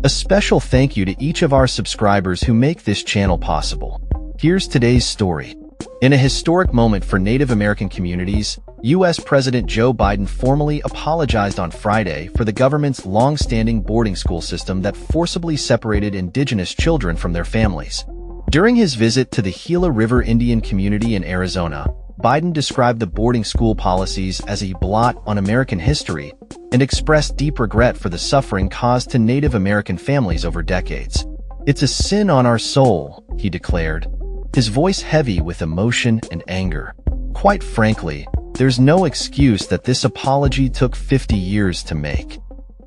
A special thank you to each of our subscribers who make this channel possible. Here's today's story. In a historic moment for Native American communities, U.S. President Joe Biden formally apologized on Friday for the government's long-standing boarding school system that forcibly separated Indigenous children from their families. During his visit to the Gila River Indian community in Arizona, Biden described the boarding school policies as a blot on American history and expressed deep regret for the suffering caused to Native American families over decades. "It's a sin on our soul," he declared, his voice heavy with emotion and anger. Quite frankly, there's no excuse that this apology took 50 years to make.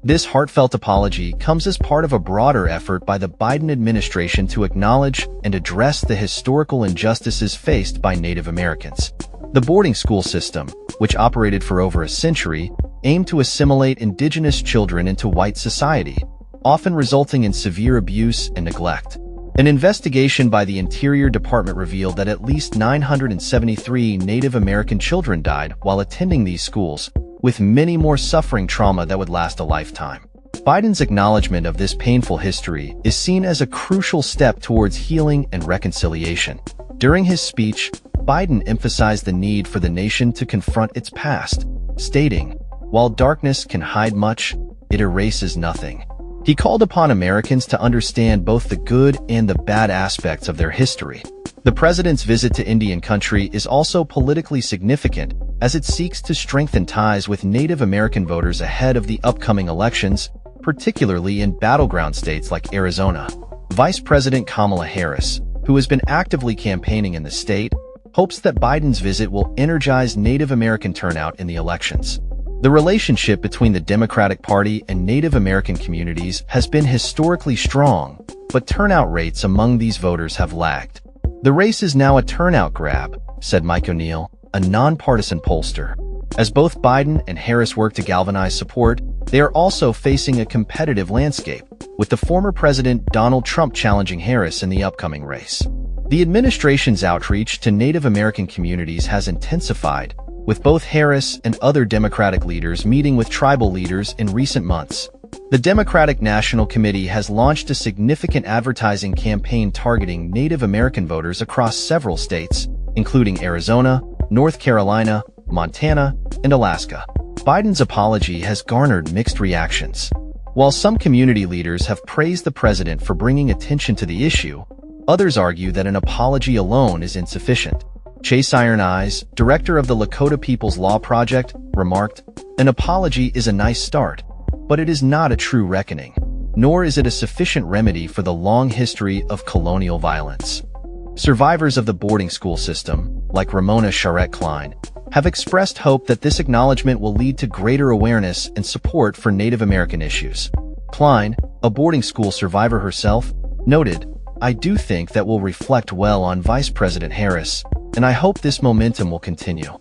This heartfelt apology comes as part of a broader effort by the Biden administration to acknowledge and address the historical injustices faced by Native Americans. The boarding school system, which operated for over a century, aimed to assimilate Indigenous children into white society, often resulting in severe abuse and neglect. An investigation by the Interior Department revealed that at least 973 Native American children died while attending these schools, with many more suffering trauma that would last a lifetime. Biden's acknowledgement of this painful history is seen as a crucial step towards healing and reconciliation. During his speech, Biden emphasized the need for the nation to confront its past, stating, "While darkness can hide much, it erases nothing." He called upon Americans to understand both the good and the bad aspects of their history. The president's visit to Indian country is also politically significant as it seeks to strengthen ties with Native American voters ahead of the upcoming elections, particularly in battleground states like Arizona. Vice President Kamala Harris, who has been actively campaigning in the state, hopes that Biden's visit will energize Native American turnout in the elections. The relationship between the Democratic Party and Native American communities has been historically strong, but turnout rates among these voters have lagged. "The race is now a turnout grab," said Mike O'Neill, a nonpartisan pollster. As both Biden and Harris work to galvanize support, they are also facing a competitive landscape, with the former President Donald Trump challenging Harris in the upcoming race. The administration's outreach to Native American communities has intensified, with both Harris and other Democratic leaders meeting with tribal leaders in recent months. The Democratic National Committee has launched a significant advertising campaign targeting Native American voters across several states, including Arizona, North Carolina, Montana, and Alaska. Biden's apology has garnered mixed reactions. While some community leaders have praised the president for bringing attention to the issue, others argue that an apology alone is insufficient. Chase Iron Eyes, director of the Lakota People's Law Project, remarked, "An apology is a nice start, but it is not a true reckoning, nor is it a sufficient remedy for the long history of colonial violence." Survivors of the boarding school system, like Ramona Charette Klein, have expressed hope that this acknowledgement will lead to greater awareness and support for Native American issues. Klein, a boarding school survivor herself, noted, "I do think that will reflect well on Vice President Harris, and I hope this momentum will continue."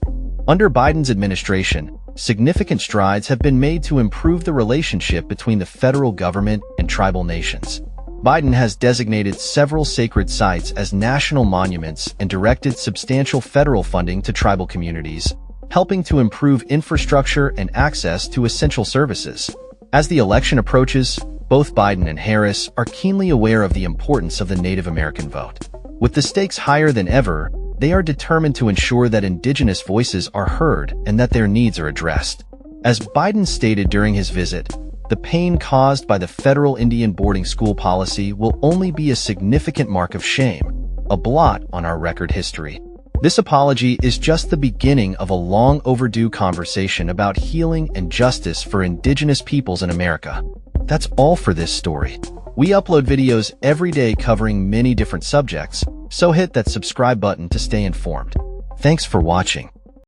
Under Biden's administration, significant strides have been made to improve the relationship between the federal government and tribal nations. Biden has designated several sacred sites as national monuments and directed substantial federal funding to tribal communities, helping to improve infrastructure and access to essential services. As the election approaches, both Biden and Harris are keenly aware of the importance of the Native American vote. With the stakes higher than ever, they are determined to ensure that Indigenous voices are heard and that their needs are addressed. As Biden stated during his visit, the pain caused by the federal Indian boarding school policy will only be a significant mark of shame, a blot on our record history. This apology is just the beginning of a long overdue conversation about healing and justice for Indigenous peoples in America. That's all for this story. We upload videos every day covering many different subjects, so hit that subscribe button to stay informed. Thanks for watching.